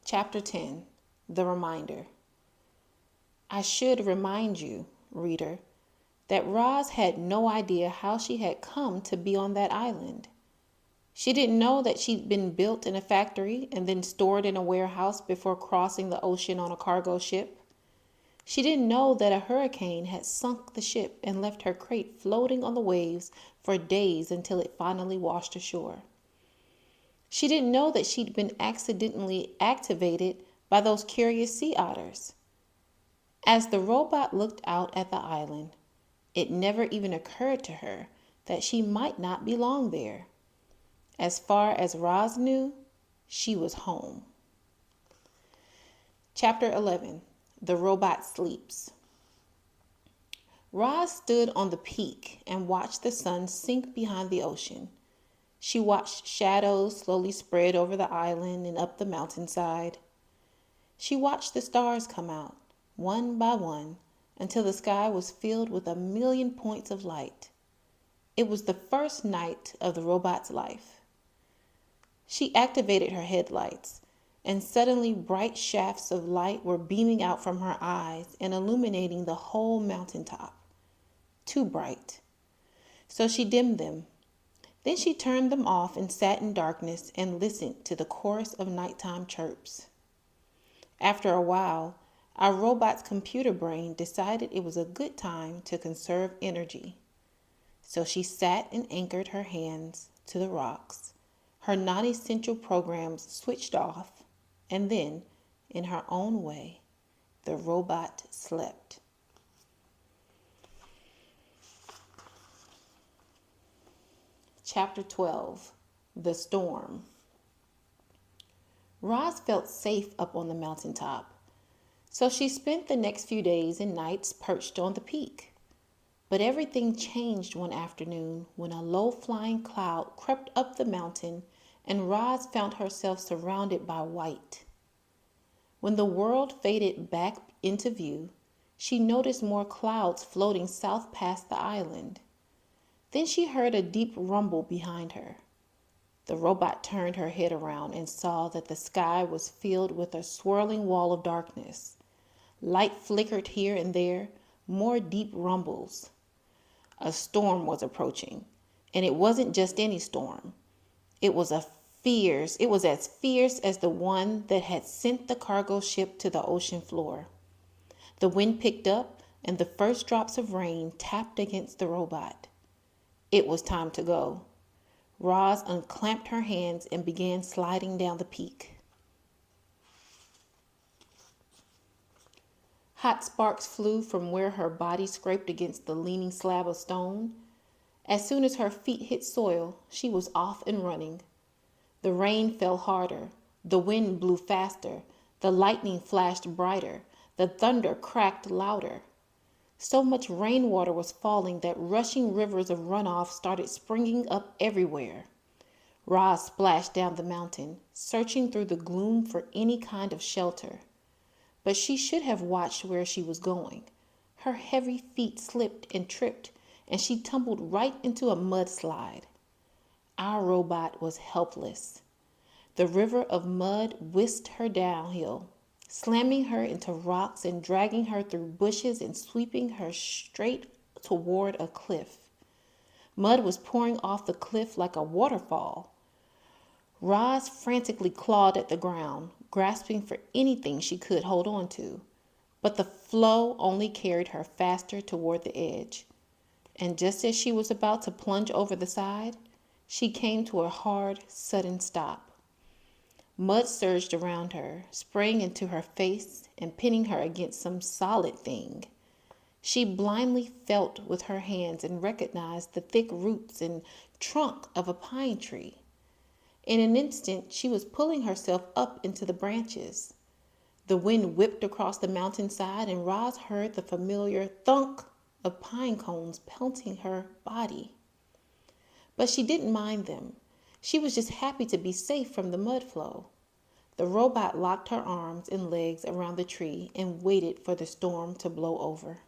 Chapter 10, The Reminder. I should remind you, reader, that Roz had no idea how she had come to be on that island. She didn't know that she'd been built in a factory and then stored in a warehouse before crossing the ocean on a cargo ship. She didn't know that a hurricane had sunk the ship and left her crate floating on the waves for days until it finally washed ashore. She didn't know that she'd been accidentally activated by those curious sea otters. As the robot looked out at the island, it never even occurred to her that she might not belong there. As far as Roz knew, she was home. Chapter 11, The Robot Sleeps. Roz stood on the peak and watched the sun sink behind the ocean. She watched shadows slowly spread over the island and up the mountainside. She watched the stars come out, one by one, until the sky was filled with a million points of light. It was the first night of the robot's life. She activated her headlights, and suddenly bright shafts of light were beaming out from her eyes and illuminating the whole mountaintop. Too bright. So she dimmed them. Then she turned them off and sat in darkness and listened to the chorus of nighttime chirps. After a while, our robot's computer brain decided it was a good time to conserve energy. So she sat and anchored her hands to the rocks. Her non-essential programs switched off, and then, in her own way, the robot slept. Chapter 12, The Storm. Roz felt safe up on the mountaintop, so she spent the next few days and nights perched on the peak. But everything changed one afternoon when a low-flying cloud crept up the mountain and Roz found herself surrounded by white. When the world faded back into view, she noticed more clouds floating south past the island. Then she heard a deep rumble behind her. The robot turned her head around and saw that the sky was filled with a swirling wall of darkness. Light flickered here and there, more deep rumbles. A storm was approaching, and it wasn't just any storm. It was as fierce as the one that had sent the cargo ship to the ocean floor. The wind picked up, and the first drops of rain tapped against the robot. It was time to go. Roz unclamped her hands and began sliding down the peak. Hot sparks flew from where her body scraped against the leaning slab of stone. As soon as her feet hit soil, she was off and running. The rain fell harder, the wind blew faster, the lightning flashed brighter, the thunder cracked louder. So much rainwater was falling that rushing rivers of runoff started springing up everywhere. Roz splashed down the mountain, searching through the gloom for any kind of shelter. But she should have watched where she was going. Her heavy feet slipped and tripped, and she tumbled right into a mudslide. Our robot was helpless. The river of mud whisked her downhill, slamming her into rocks and dragging her through bushes and sweeping her straight toward a cliff. Mud was pouring off the cliff like a waterfall. Roz frantically clawed at the ground, grasping for anything she could hold on to, but the flow only carried her faster toward the edge. And just as she was about to plunge over the side, she came to a hard, sudden stop. Mud surged around her, spraying into her face and pinning her against some solid thing. She blindly felt with her hands and recognized the thick roots and trunk of a pine tree. In an instant, she was pulling herself up into the branches. The wind whipped across the mountainside, and Roz heard the familiar thunk of pine cones pelting her body. But she didn't mind them. She was just happy to be safe from the mud flow. The robot locked her arms and legs around the tree and waited for the storm to blow over.